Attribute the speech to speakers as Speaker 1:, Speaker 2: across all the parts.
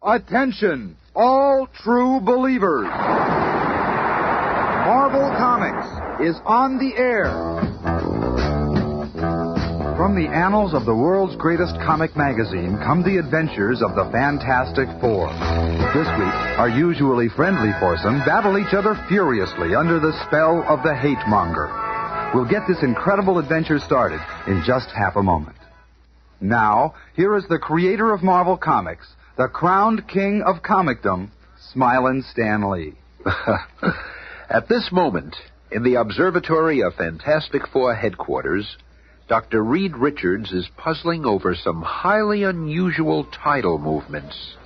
Speaker 1: Attention, all true believers. Marvel Comics is on the air. From the annals of the world's greatest comic magazine come the adventures of the Fantastic Four. This week, our usually friendly foursome battle each other furiously under the spell of the hate monger. We'll get this incredible adventure started in just half a moment. Now, here is the creator of Marvel Comics, the crowned king of comicdom, Smilin' Stan Lee.
Speaker 2: At this moment, in the observatory of Fantastic Four headquarters, Dr. Reed Richards is puzzling over some highly unusual tidal movements.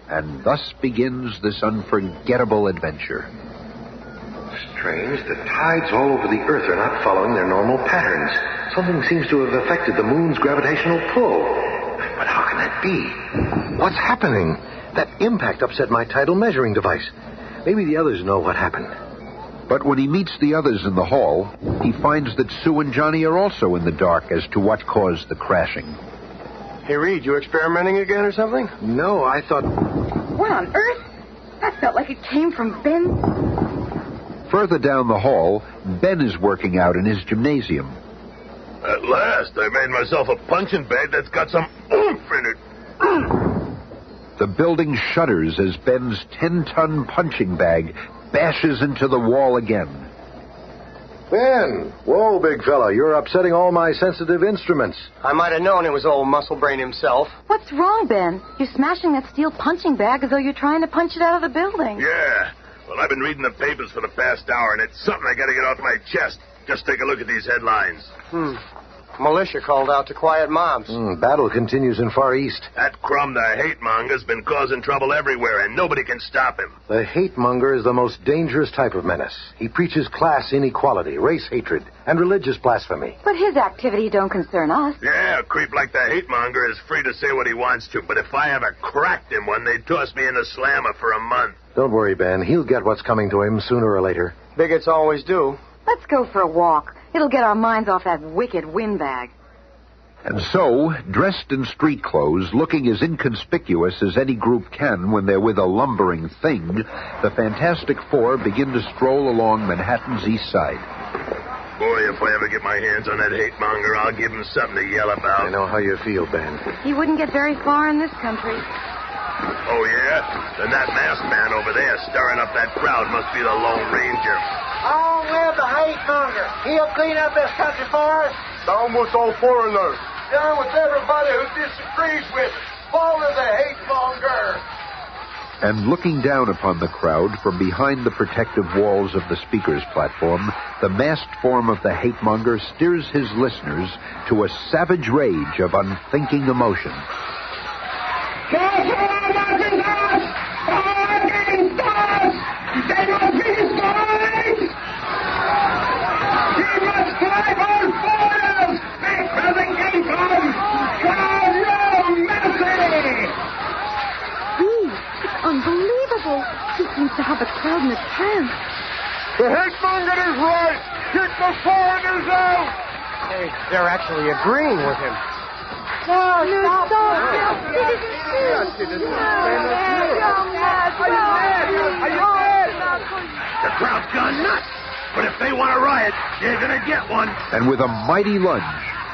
Speaker 2: And thus begins this unforgettable adventure.
Speaker 3: Strange, the tides all over the Earth are not following their normal patterns. Something seems to have affected the moon's gravitational pull. But how can that be? What's happening? That impact upset my tidal measuring device. Maybe the others know what happened.
Speaker 2: But when he meets the others in the hall, he finds that Sue and Johnny are also in the dark as to what caused the crashing.
Speaker 4: Hey, Reed, you experimenting again or something?
Speaker 3: No, I thought...
Speaker 5: What on earth? That felt like it came from Ben.
Speaker 2: Further down the hall, Ben is working out in his gymnasium.
Speaker 6: At last, I made myself a punching bag that's got some oomph in it.
Speaker 2: The building shudders as Ben's 10-ton punching bag bashes into the wall again.
Speaker 3: Ben! Whoa, big fella, you're upsetting all my sensitive instruments.
Speaker 4: I might have known it was old Muscle Brain himself.
Speaker 5: What's wrong, Ben? You're smashing that steel punching bag as though you're trying to punch it out of the building.
Speaker 6: Yeah. Well, I've been reading the papers for the past hour, and it's something I gotta get off my chest. Just take a look at these headlines.
Speaker 4: Militia called out to quiet mobs.
Speaker 3: Battle continues in Far East.
Speaker 6: That Crumb, the hate monger's been causing trouble everywhere, and nobody can stop him.
Speaker 3: The hate monger is the most dangerous type of menace. He preaches class inequality, race hatred, and religious blasphemy.
Speaker 5: But his activities don't concern us.
Speaker 6: Yeah, a creep like the hate monger is free to say what he wants to, but if I ever cracked him one, they'd toss me in the slammer for a month.
Speaker 3: Don't worry, Ben. He'll get what's coming to him sooner or later.
Speaker 4: Bigots always do.
Speaker 5: Let's go for a walk. It'll get our minds off that wicked windbag.
Speaker 2: And so, dressed in street clothes, looking as inconspicuous as any group can when they're with a lumbering thing, the Fantastic Four begin to stroll along Manhattan's east side.
Speaker 6: Boy, if I ever get my hands on that hate monger, I'll give him something to yell about.
Speaker 3: I know how you feel, Ben.
Speaker 5: He wouldn't get very far in this country.
Speaker 6: Oh, yeah? Then that masked man over there stirring up that crowd must be the Lone Ranger.
Speaker 7: Long live the hate monger. He'll clean up this country for us.
Speaker 6: Down with all foreigners.
Speaker 7: Down with everybody who disagrees with us. Follow the hate monger.
Speaker 2: And looking down upon the crowd from behind the protective walls of the speaker's platform, the masked form of the hate monger steers his listeners to a savage rage of unthinking emotion.
Speaker 5: Unbelievable. He seems to have a crowd in a trance.
Speaker 6: The hate monger is right. Kick the foreigners out.
Speaker 4: Hey, they're actually agreeing with him.
Speaker 5: No, stop.
Speaker 6: The crowd's gone nuts. But if they want a riot, they're going to get one.
Speaker 2: And with a mighty lunge,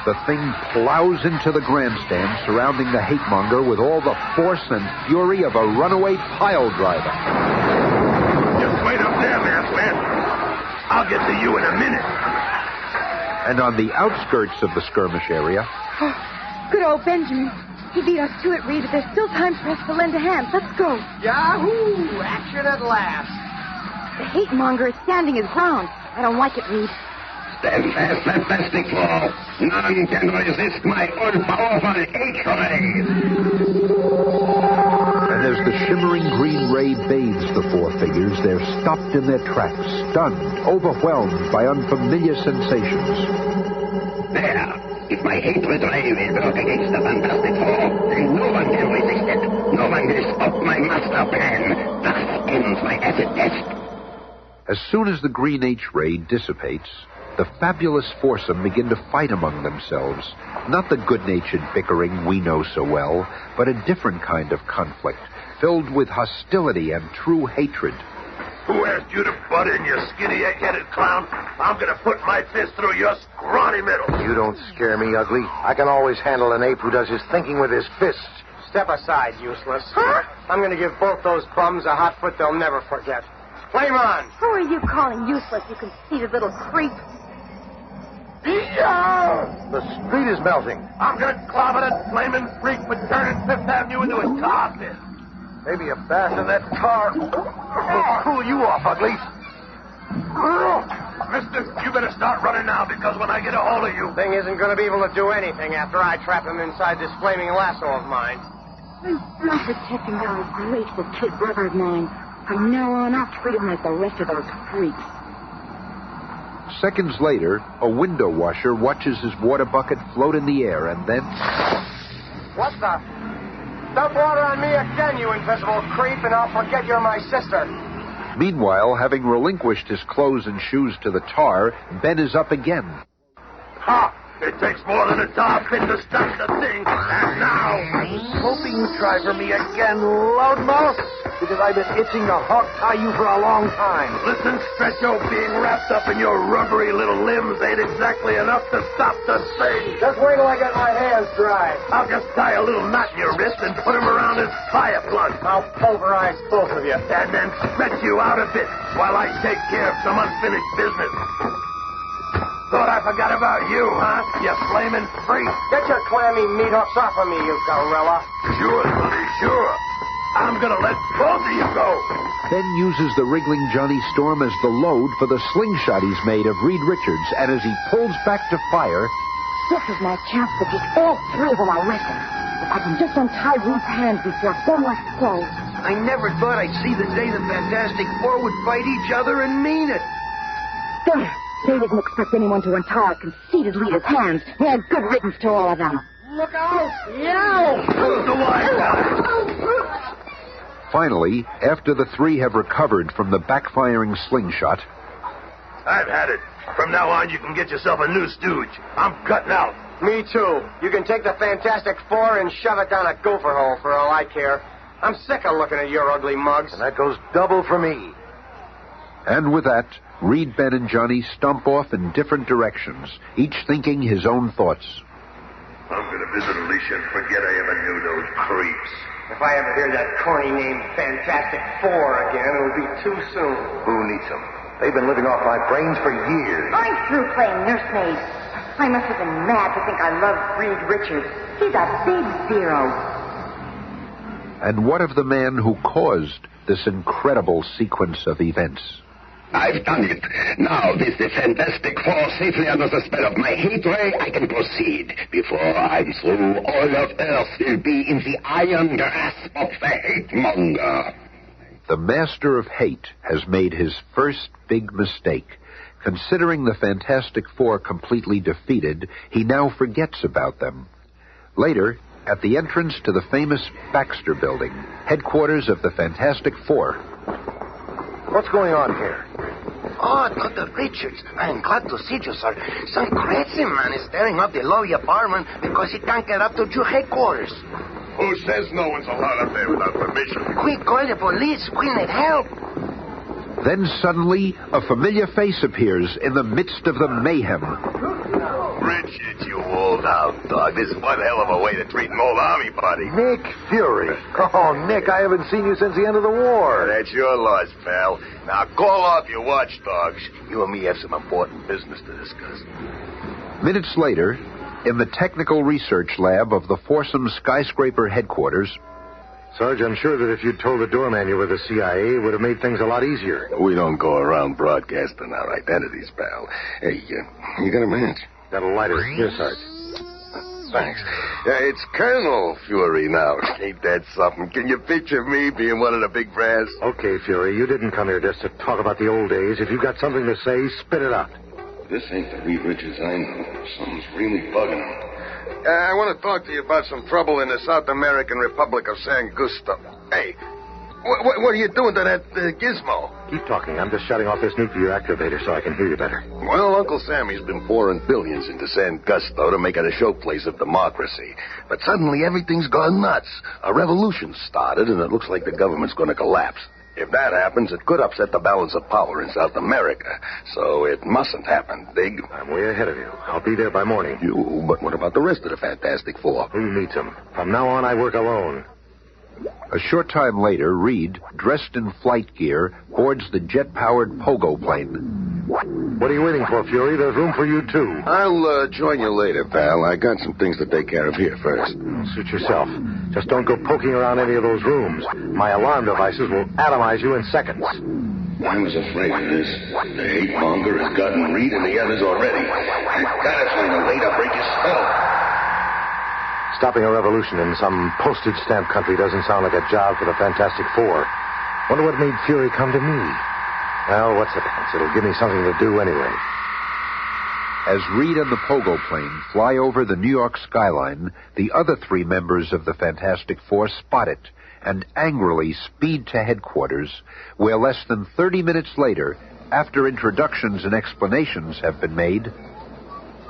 Speaker 2: the thing plows into the grandstand surrounding the hate monger with all the force and fury of a runaway pile driver.
Speaker 6: Just wait up there, masked man. I'll get to you in a minute.
Speaker 2: And on the outskirts of the skirmish area...
Speaker 5: Good old Benjamin. He beat us to it, Reed, but there's still time for us to lend a hand. Let's go.
Speaker 7: Yahoo! Action at last.
Speaker 5: The hate monger is standing his ground. I don't like it, Reed.
Speaker 8: Stand fast, Fantastic Four. None can resist my all-powerful hatred.
Speaker 2: And as the shimmering green ray bathes the four figures, they're stopped in their tracks, stunned, overwhelmed by unfamiliar sensations.
Speaker 8: There. If my hatred ray will work against the Fantastic Four, then no one can resist it. No one will stop my master plan. Thus ends my acid test.
Speaker 2: As soon as the green H-ray dissipates, the fabulous foursome begin to fight among themselves. Not the good-natured bickering we know so well, but a different kind of conflict, filled with hostility and true hatred.
Speaker 6: Who asked you to butt in, you skinny, egg-headed clown? I'm gonna put my fist through your scrawny middle.
Speaker 3: You don't scare me, ugly. I can always handle an ape who does his thinking with his fists.
Speaker 4: Step aside, useless. I'm going to give both those bums a hot foot they'll never forget. Flame on!
Speaker 5: Who are you calling useless, you conceited little creep?
Speaker 3: The street is melting.
Speaker 6: I'm gonna clobber that flaming freak for turning Fifth Avenue into a tar pit.
Speaker 3: Maybe a bash in that car will cool you off, ugly.
Speaker 6: Mister, you better start running now, because when I get a hold of you...
Speaker 4: Thing isn't going to be able to do anything after I trap him inside this flaming lasso of mine.
Speaker 5: I'm protecting that grateful kid brother of mine. From now on, I'll treat him like the rest of those freaks.
Speaker 2: Seconds later, a window washer watches his water bucket float in the air and then...
Speaker 4: What the? Dump water on me again, you invisible creep, and I'll forget you're my sister.
Speaker 2: Meanwhile, having relinquished his clothes and shoes to the tar, Ben is up again.
Speaker 6: Ha! It takes more than a tar pit to stop the thing. And now...
Speaker 3: I was hoping you'd try for me again, loudmouth, because I've been itching to hog-tie you for a long time.
Speaker 6: Listen, Stretcho, being wrapped up in your rubbery little limbs ain't exactly enough to stop the thing.
Speaker 4: Just wait till I get my hands dry.
Speaker 6: I'll just tie a little knot in your wrist and put him around his fire plug.
Speaker 4: I'll pulverize both of you.
Speaker 6: And then stretch you out a bit while I take care of some unfinished business. Thought I forgot about you, huh? You flaming freak.
Speaker 4: Get your clammy meat hooks off of me, you gorilla.
Speaker 6: Sure, buddy, sure. I'm gonna let both of you go.
Speaker 2: Ben uses the wriggling Johnny Storm as the load for the slingshot he's made of Reed Richards, and as he pulls back to fire...
Speaker 5: This is my chance to get all three of them, I reckon. If I can just untie Reed's hands before so much goes.
Speaker 7: I never thought I'd see the day the Fantastic Four would fight each other and mean it.
Speaker 5: There. They didn't expect anyone to untie a conceited leader's hands. Yeah, good riddance to all of them.
Speaker 4: Look out! Yow!
Speaker 6: Who's the wise guy?
Speaker 2: Finally, after the three have recovered from the backfiring slingshot...
Speaker 6: I've had it. From now on, you can get yourself a new stooge. I'm cutting out.
Speaker 4: Me too. You can take the Fantastic Four and shove it down a gopher hole for all I care. I'm sick of looking at your ugly mugs.
Speaker 3: And that goes double for me.
Speaker 2: And with that, Reed, Ben, and Johnny stomp off in different directions, each thinking his own thoughts.
Speaker 6: I'm going to visit Alicia and forget I ever knew those creeps.
Speaker 4: If I ever hear that corny name Fantastic Four again, it'll be too soon.
Speaker 3: Who needs them? They've been living off my brains for years.
Speaker 5: I'm through playing nursemaid. I must have been mad to think I loved Reed Richards. He's a big zero.
Speaker 2: And what of the man who caused this incredible sequence of events?
Speaker 8: I've done it. Now, with the Fantastic Four safely under the spell of my hate ray, I can proceed. Before I'm through, all of Earth will be in the iron grasp of the hate monger.
Speaker 2: The master of hate has made his first big mistake. Considering the Fantastic Four completely defeated, he now forgets about them. Later, at the entrance to the famous Baxter Building, headquarters of the Fantastic Four.
Speaker 3: What's going on here?
Speaker 7: Oh, Dr. Richards, I'm glad to see you, sir. Some crazy man is tearing up the lobby apartment because he can't get up to your headquarters.
Speaker 6: Who says no one's allowed up there without permission?
Speaker 7: Quick, call the police. We need help.
Speaker 2: Then suddenly, a familiar face appears in the midst of the mayhem.
Speaker 6: Richard, you old hound dog. This is one hell of a way to treat an old army buddy.
Speaker 3: Nick Fury. Oh, Nick, I haven't seen you since the end of the war.
Speaker 6: That's your loss, pal. Now call off your watchdogs. You and me have some important business to discuss.
Speaker 2: Minutes later, in the technical research lab of the Foursome Skyscraper headquarters...
Speaker 3: Sarge, I'm sure that if you'd told the doorman you were the CIA, it would have made things a lot easier.
Speaker 6: We don't go around broadcasting our identities, pal. Hey, you got a match?
Speaker 3: Got a lighter. Here, Sarge.
Speaker 6: Thanks. It's Colonel Fury now. Ain't that something? Can you picture me being one of the big brass?
Speaker 3: Okay, Fury, you didn't come here just to talk about the old days. If you've got something to say, spit it out.
Speaker 6: This ain't the Reed Richards I know. Something's really bugging him. I want to talk to you about some trouble in the South American Republic of San Gusto. Hey, What are you doing to that gizmo?
Speaker 3: Keep talking. I'm just shutting off this nuclear activator so I can hear you better.
Speaker 6: Well, Uncle Sammy's been pouring billions into San Gusto to make it a showplace of democracy. But suddenly everything's gone nuts. A revolution started, and it looks like the government's going to collapse. If that happens, it could upset the balance of power in South America. So it mustn't happen, Dig.
Speaker 3: I'm way ahead of you. I'll be there by morning.
Speaker 6: You? But what about the rest of the Fantastic Four?
Speaker 3: Who needs them? From now on, I work alone.
Speaker 2: A short time later, Reed, dressed in flight gear, boards the jet-powered pogo plane.
Speaker 3: What are you waiting for, Fury? There's room for you, too.
Speaker 6: I'll join you later, pal. I got some things to take care of here first.
Speaker 3: Suit yourself. Just don't go poking around any of those rooms. My alarm devices will atomize you in seconds.
Speaker 6: I was afraid of this. The hate monger has gotten Reed and the others already. I gotta find a way to break his spell.
Speaker 3: Stopping a revolution in some postage stamp country doesn't sound like a job for the Fantastic Four. Wonder what made Fury come to me. Well, what's the difference? It'll give me something to do anyway.
Speaker 2: As Reed and the pogo plane fly over the New York skyline, the other three members of the Fantastic Four spot it and angrily speed to headquarters, where less than 30 minutes later, after introductions and explanations have been made...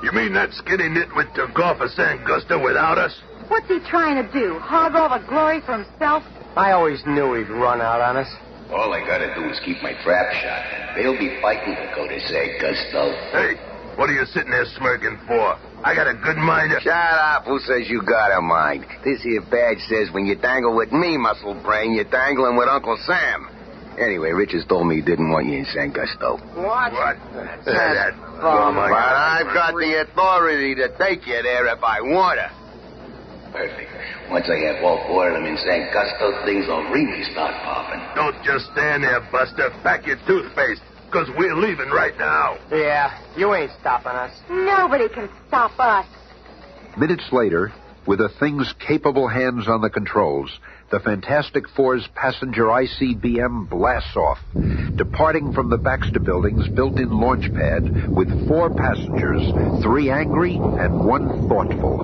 Speaker 6: You mean that skinny nitwit took off of San Gusto without us?
Speaker 5: What's he trying to do? Hog all the glory for himself?
Speaker 4: I always knew he'd run out on us.
Speaker 8: All I gotta do is keep my trap shut. They'll be fighting to go to San Gusto.
Speaker 6: Hey, what are you sitting there smirking for? I got a good mind to...
Speaker 7: Shut up. Who says you got a mind? This here badge says when you dangle with me, muscle brain, you're dangling with Uncle Sam. Anyway, Richards told me he didn't want you in San Gusto.
Speaker 4: What?
Speaker 6: That
Speaker 7: But I've got the authority to take you there if I want to.
Speaker 8: Perfect. Once I have all four of them in San Gusto, things will really start popping.
Speaker 6: Don't just stand there, Buster. Pack your toothpaste, because we're leaving right now.
Speaker 4: Yeah, you ain't stopping us.
Speaker 5: Nobody can stop us.
Speaker 2: Minutes later, with the Thing's capable hands on the controls, the Fantastic Four's passenger ICBM blasts off, departing from the Baxter Building's built-in launch pad with 4 passengers, 3 angry and 1 thoughtful.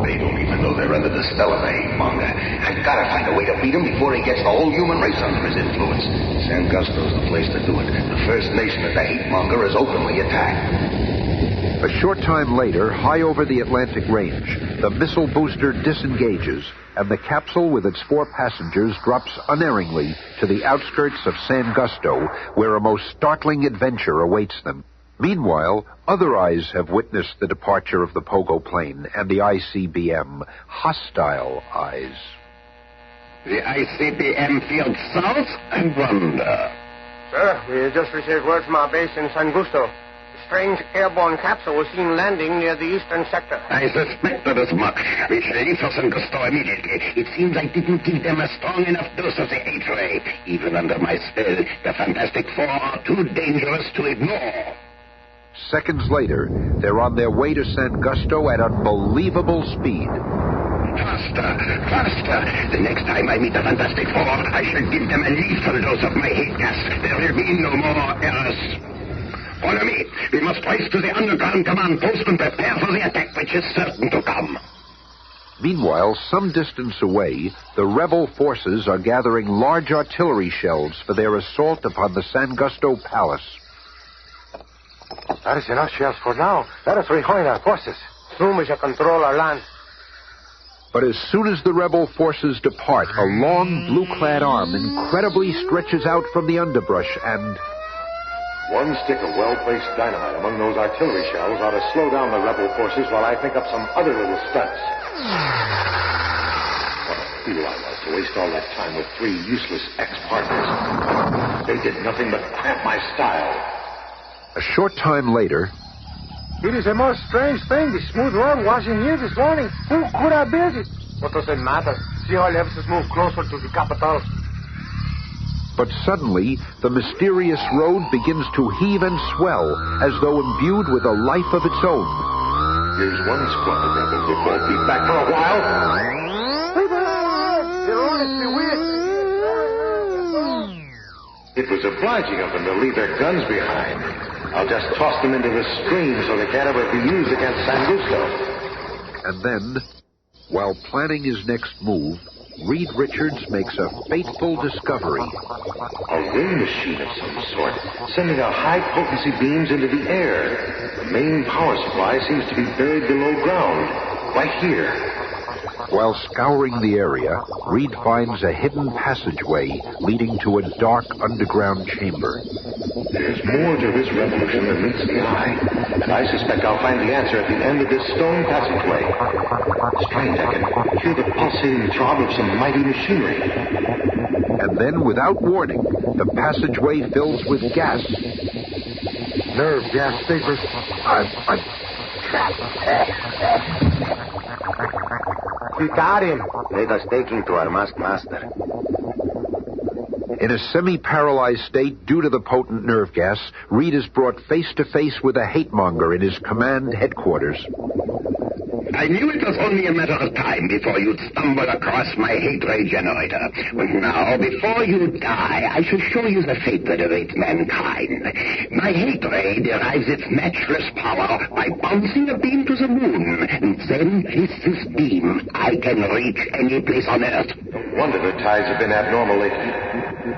Speaker 8: They don't even know they're under the spell of the hate monger. I gotta find a way to beat him before he gets the whole human race under his influence. San Gusto's the place to do it. The first nation that the hate monger is openly attacked.
Speaker 2: A short time later, high over the Atlantic Range, the missile booster disengages, and the capsule with its 4 passengers drops unerringly to the outskirts of San Gusto, where a most startling adventure awaits them. Meanwhile, other eyes have witnessed the departure of the pogo plane and the ICBM, hostile eyes.
Speaker 8: The ICBM field south and wonder.
Speaker 4: Sir, we just received word from our base in San Gusto. A strange airborne capsule was seen landing near the eastern sector.
Speaker 8: I suspected as much. We shall leave for San Gusto immediately. It seems I didn't give them a strong enough dose of the hate ray. Even under my spell, the Fantastic Four are too dangerous to ignore.
Speaker 2: Seconds later, they're on their way to San Gusto at unbelievable speed.
Speaker 8: Faster, faster. The next time I meet the Fantastic Four, I shall give them a lethal dose of my hate gas. There will be no more errors. Follow me. We must race to the underground command post and prepare for the attack which is certain to come.
Speaker 2: Meanwhile, some distance away, the rebel forces are gathering large artillery shells for their assault upon the San Gusto Palace.
Speaker 3: That is enough shells for now. Let us rejoin our forces.
Speaker 4: Soon we shall control our land.
Speaker 2: But as soon as the rebel forces depart, a long blue-clad arm incredibly stretches out from the underbrush and...
Speaker 3: One stick of well-placed dynamite among those artillery shells ought to slow down the rebel forces while I think up some other little stunts. What a fool I was to waste all that time with 3 useless ex-partners. They did nothing but cramp my style.
Speaker 2: A short time later...
Speaker 9: It is a most strange thing, the smooth road washing here this morning. Who could have built it?
Speaker 4: What does it matter? See how it helps us move closer to the capital.
Speaker 2: But suddenly, the mysterious road begins to heave and swell, as though imbued with a life of its own.
Speaker 3: Here's one squad of rebels that won't be back for a while. It was obliging of them to leave their guns behind. I'll just toss them into the stream so they can't ever be used against San Gusto.
Speaker 2: And then, while planning his next move, Reed Richards makes a fateful discovery.
Speaker 3: A ray machine of some sort, sending out high-potency beams into the air. The main power supply seems to be buried below ground, right here.
Speaker 2: While scouring the area, Reed finds a hidden passageway leading to a dark underground chamber.
Speaker 3: There's more to this revolution than meets the eye, and I suspect I'll find the answer at the end of this stone passageway. Strange, I can hear the pulsating throb of some mighty machinery.
Speaker 2: And then, without warning, the passageway fills with gas.
Speaker 9: Nerve gas vapors.
Speaker 4: We got him.
Speaker 7: Let us take him to our masked master.
Speaker 2: In a semi-paralyzed state due to the potent nerve gas, Reed is brought face-to-face with a hate-monger in his command headquarters.
Speaker 8: I knew it was only a matter of time before you'd stumble across my hate ray generator. But now, before you die, I shall show you the fate that awaits mankind. My hate ray derives its matchless power by bouncing a beam to the moon. And then, with this beam, I can reach any place on Earth.
Speaker 3: No wonder the tides have been abnormal lately.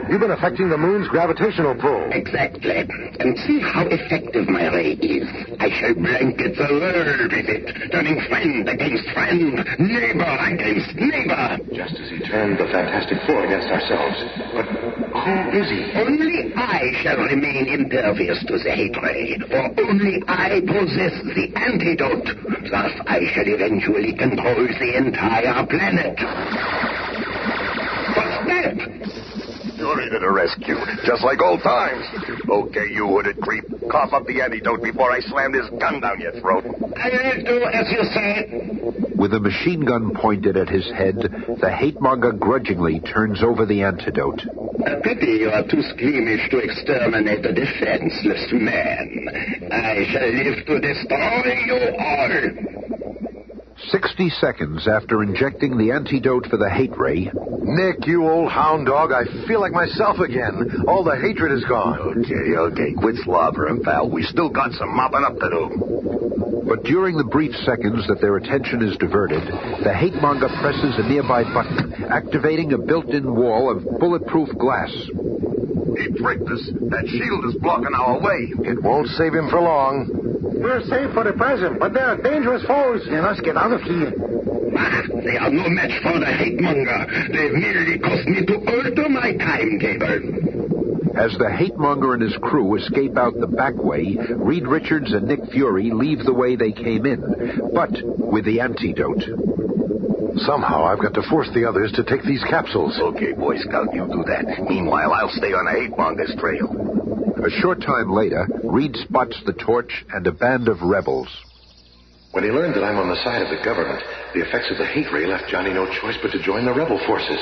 Speaker 9: You've been affecting the moon's gravitational pull.
Speaker 8: Exactly. And see how effective my ray is. I shall blanket the world with it, turning friend against friend, neighbor against neighbor.
Speaker 3: Just as he turned the Fantastic Four against ourselves. But who is he?
Speaker 8: Only I shall remain impervious to the hate ray, for only I possess the antidote. Thus I shall eventually control the entire planet. What's that?
Speaker 6: You're in at a rescue, just like old times. Okay, you hooded creep. Cough up the antidote before I slam this gun down your throat.
Speaker 8: I'll do as you say.
Speaker 2: With a machine gun pointed at his head, the hate-monger grudgingly turns over the antidote.
Speaker 8: A pity you are too squeamish to exterminate a defenseless man. I shall live to destroy you all.
Speaker 2: 60 seconds after injecting the antidote for the hate ray...
Speaker 9: Nick, you old hound dog, I feel like myself again. All the hatred is gone.
Speaker 6: Okay, quit slobbering, pal. We still got some mopping up to do.
Speaker 2: But during the brief seconds that their attention is diverted, the hate-monger presses a nearby button, activating a built-in wall of bulletproof glass.
Speaker 6: He tricked us. That shield is blocking our way.
Speaker 9: It won't save him for long. We're safe for the present, but there are dangerous foes. Then let's get out of here.
Speaker 8: They are no match for the hate-monger. They've merely caused me to alter my timetable.
Speaker 2: As the hate-monger and his crew escape out the back way, Reed Richards and Nick Fury leave the way they came in, but with the antidote.
Speaker 9: Somehow I've got to force the others to take these capsules.
Speaker 6: Okay, Boy Scout, you do that. Meanwhile, I'll stay on the hate-monger's trail.
Speaker 2: A short time later, Reed spots the Torch and a band of rebels.
Speaker 3: When he learned that I'm on the side of the government, the effects of the hate ray left Johnny no choice but to join the rebel forces.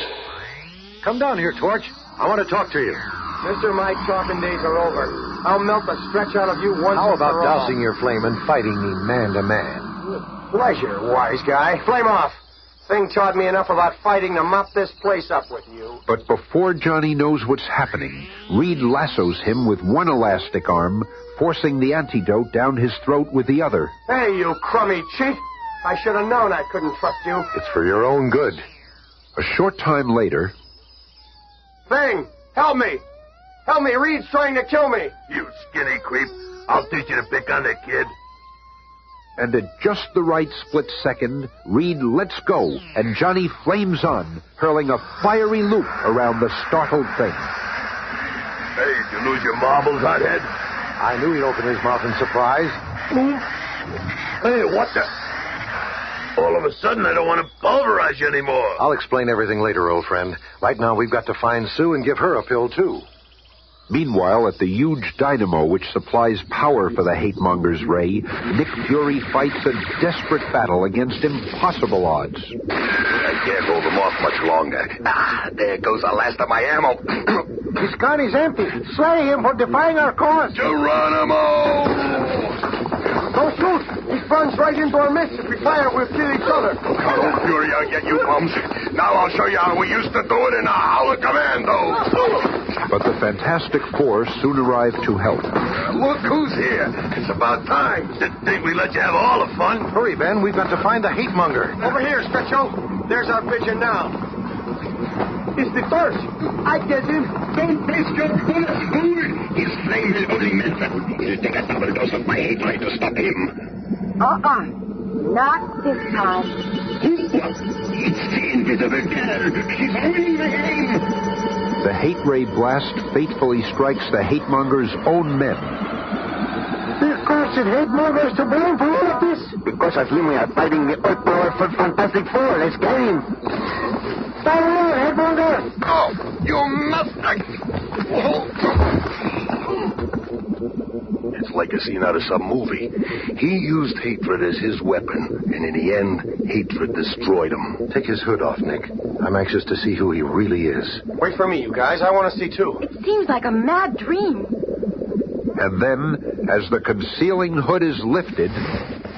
Speaker 9: Come down here, Torch. I want to talk to you.
Speaker 4: Mister, my talking days are over. I'll melt the stretch out of you once
Speaker 9: How
Speaker 4: and
Speaker 9: about
Speaker 4: for all.
Speaker 9: dousing your flame and fighting me man to man?
Speaker 4: Pleasure, wise guy. Flame off. Thing taught me enough about fighting to mop this place up with you.
Speaker 2: But before Johnny knows what's happening, Reed lassos him with one elastic arm, forcing the antidote down his throat with the other.
Speaker 4: Hey, you crummy cheat. I should have known I couldn't trust you.
Speaker 9: It's for your own good.
Speaker 2: A short time later...
Speaker 4: Thing, help me. Help me, Reed's trying to kill me.
Speaker 6: You skinny creep. I'll teach you to pick on the kid.
Speaker 2: And at just the right split second, Reed lets go, and Johnny flames on, hurling a fiery loop around the startled thing.
Speaker 6: Hey, did you lose your marbles, hothead?
Speaker 9: I knew he'd open his mouth in surprise.
Speaker 6: Hey, what the... All of a sudden, I don't want to pulverize you anymore.
Speaker 9: I'll explain everything later, old friend. Right now, we've got to find Sue and give her a pill, too.
Speaker 2: Meanwhile, at the huge dynamo which supplies power for the hate-monger's ray, Nick Fury fights a desperate battle against impossible odds.
Speaker 6: I can't hold them off much longer. Ah, there goes the last of my ammo.
Speaker 9: His gun is empty. Slay him for defying our cause.
Speaker 6: Geronimo!
Speaker 4: Don't shoot. He runs right into our midst. If we fire, we'll kill each other.
Speaker 6: Oh, Fury, I'll get you bums. Now I'll show you how we used to do it in a Howl of Commando.
Speaker 2: But the Fantastic Four soon arrive to help.
Speaker 6: Look who's here. It's about time. Didn't think we'd let you have all the fun.
Speaker 9: Hurry, Ben. We've got to find the hate monger.
Speaker 4: Over here, Stretcho. There's our vision now.
Speaker 9: It's the torch. I get him.
Speaker 8: Don't waste your bullets, fool! His flame will only melt them. It'll take a double dose of my hate ray to stop him.
Speaker 5: Not this time.
Speaker 8: It's the invisible girl. She's winning the game.
Speaker 2: The hate ray blast fatefully strikes the hate monger's own men.
Speaker 9: This cursed hate monger is to blame for all of this.
Speaker 7: Because of him, we are fighting the all-powerful Fantastic Four. Let's get him.
Speaker 9: Stop alone, hate monger.
Speaker 6: Oh, you must... It's like a scene out of some movie. He used hatred as his weapon, and in the end, hatred destroyed him.
Speaker 3: Take his hood off, Nick. I'm anxious to see who he really is.
Speaker 4: Wait for me, you guys. I want to see, too.
Speaker 5: It seems like a mad dream.
Speaker 2: And then, as the concealing hood is lifted,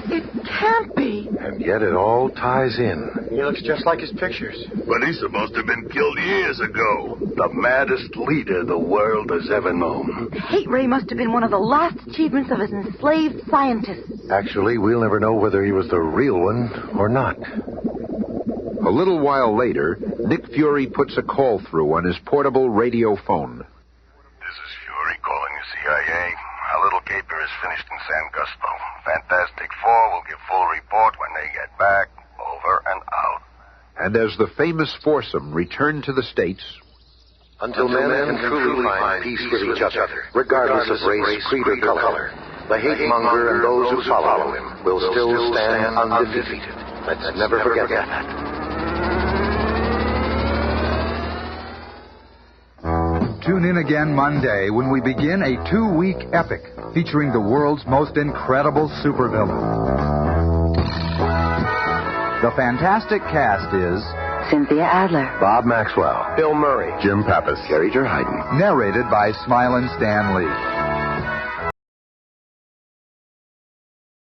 Speaker 5: It can't be.
Speaker 3: And yet it all ties in.
Speaker 4: He looks just like his pictures.
Speaker 6: But he's supposed to have been killed years ago. The maddest leader the world has ever known.
Speaker 5: The hate ray must have been one of the last achievements of his enslaved scientists.
Speaker 3: Actually, we'll never know whether he was the real one or not.
Speaker 2: a little while later, Nick Fury puts a call through on his portable radio phone.
Speaker 6: This is Fury calling the CIA. Our little caper is finished in San Gusto. Fantastic Four will give full report when they get back. Over and out.
Speaker 2: And as the famous foursome return to the States...
Speaker 3: Until men can truly find peace with each other, regardless of race, creed, or color, the hate-monger and those who follow him will still stand undefeated. Let's never forget that.
Speaker 1: Tune in again Monday when we begin a 2-week epic featuring the world's most incredible supervillain. The fantastic cast is
Speaker 5: Cynthia Adler,
Speaker 3: Bob Maxwell,
Speaker 4: Bill Murray,
Speaker 3: Jim Pappas, Carrie Hayden.
Speaker 1: narrated by Smilin' Stan Lee.